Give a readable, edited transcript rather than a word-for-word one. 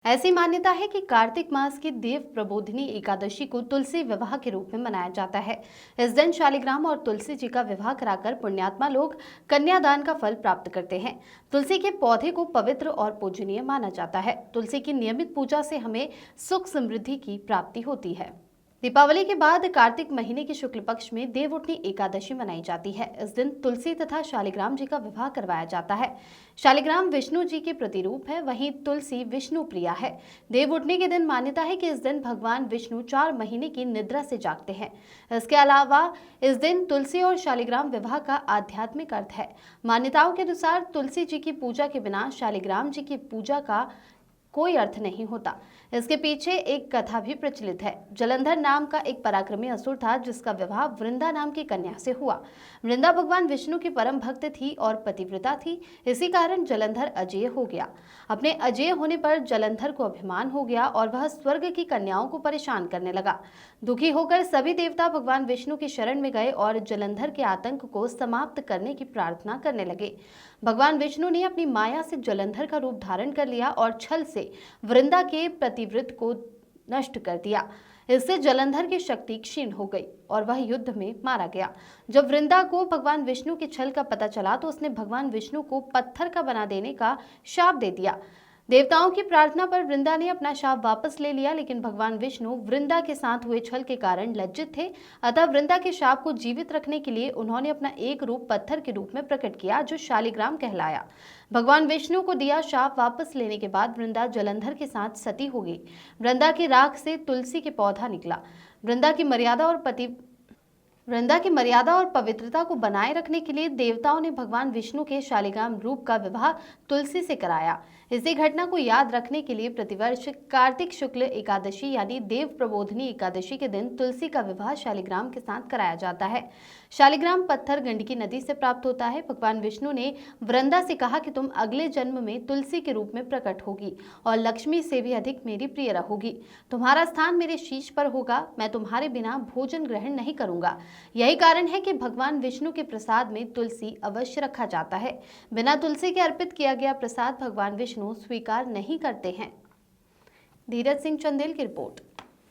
ऐसी मान्यता है कि कार्तिक मास की देव प्रबोधिनी एकादशी को तुलसी विवाह के रूप में मनाया जाता है। इस दिन शालिग्राम और तुलसी जी का विवाह कराकर पुण्यात्मा लोग कन्यादान का फल प्राप्त करते हैं। तुलसी के पौधे को पवित्र और पूजनीय माना जाता है। तुलसी की नियमित पूजा से हमें सुख समृद्धि की प्राप्ति होती है। दीपावली के बाद कार्तिक महीने के शुक्ल पक्ष में देवउठनी एकादशी मनाई जाती है। इस दिन तुलसी तथा शालिग्राम जी का विवाह करवाया जाता है। शालिग्राम विष्णु जी के प्रतिरूप है, वहीं तुलसी विष्णु प्रिया है। देवउठनी के दिन मान्यता है कि इस दिन भगवान विष्णु 4 महीने की निद्रा से जागते हैं। इसके अलावा इस दिन तुलसी और शालिग्राम विवाह का आध्यात्मिक अर्थ है। मान्यताओं के अनुसार तुलसी जी की पूजा के बिना शालिग्राम जी की पूजा का कोई अर्थ नहीं होता। इसके पीछे एक कथा भी प्रचलित है। जलंधर नाम का एक पराक्रमी असुर था जिसका विवाह वृंदा नाम की कन्या से हुआ। वृंदा भगवान विष्णु की परम भक्त थी और पतिव्रता थी। इसी कारण जलंधर अजेय हो गया। अपने अजेय होने पर जलंधर को अभिमान हो गया और वह स्वर्ग की कन्याओं को परेशान करने लगा। दुखी होकर सभी देवता भगवान विष्णु की शरण में गए और जलंधर के आतंक को समाप्त करने की प्रार्थना करने लगे। भगवान विष्णु ने अपनी माया से जलंधर का रूप धारण कर लिया और छल से वृंदा के प्रतिव्रत को नष्ट कर दिया। इससे जलंधर की शक्ति क्षीण हो गई और वह युद्ध में मारा गया। जब वृंदा को भगवान विष्णु के छल का पता चला तो उसने भगवान विष्णु को पत्थर का बना देने का शाप दे दिया। देवताओं की प्रार्थना पर वृंदा ने अपना शाप वापस ले लिया, लेकिन भगवान विष्णु वृंदा के साथ हुए छल के कारण लज्जित थे। अतः वृंदा के शाप को जीवित रखने के लिए उन्होंने अपना एक रूप पत्थर के रूप में प्रकट किया, जो शालिग्राम कहलाया। भगवान विष्णु को दिया शाप वापस लेने के बाद वृंदा जलंधर के साथ सती हो गई। वृंदा की राख से तुलसी के पौधा निकला। वृंदा की मर्यादा और पवित्रता को बनाए रखने के लिए देवताओं ने भगवान विष्णु के शालिग्राम रूप का विवाह तुलसी से कराया। इसी घटना को याद रखने के लिए प्रतिवर्ष कार्तिक शुक्ल एकादशी यानी देव प्रबोधिनी एकादशी के दिन तुलसी का विवाह शालिग्राम के साथ कराया जाता है। शालिग्राम पत्थर गंडकी नदी से प्राप्त होता है। भगवान विष्णु ने वृंदा से कहा कि तुम अगले जन्म में तुलसी के रूप में प्रकट होगी और लक्ष्मी से भी अधिक मेरी प्रिय रहोगी। तुम्हारा स्थान मेरे शीश पर होगा। मैं तुम्हारे बिना भोजन ग्रहण नहीं करूंगा। यही कारण है कि भगवान विष्णु के प्रसाद में तुलसी अवश्य रखा जाता है। बिना तुलसी के अर्पित किया गया प्रसाद भगवान विष्णु स्वीकार नहीं करते हैं। धीरज सिंह चंदेल की रिपोर्ट।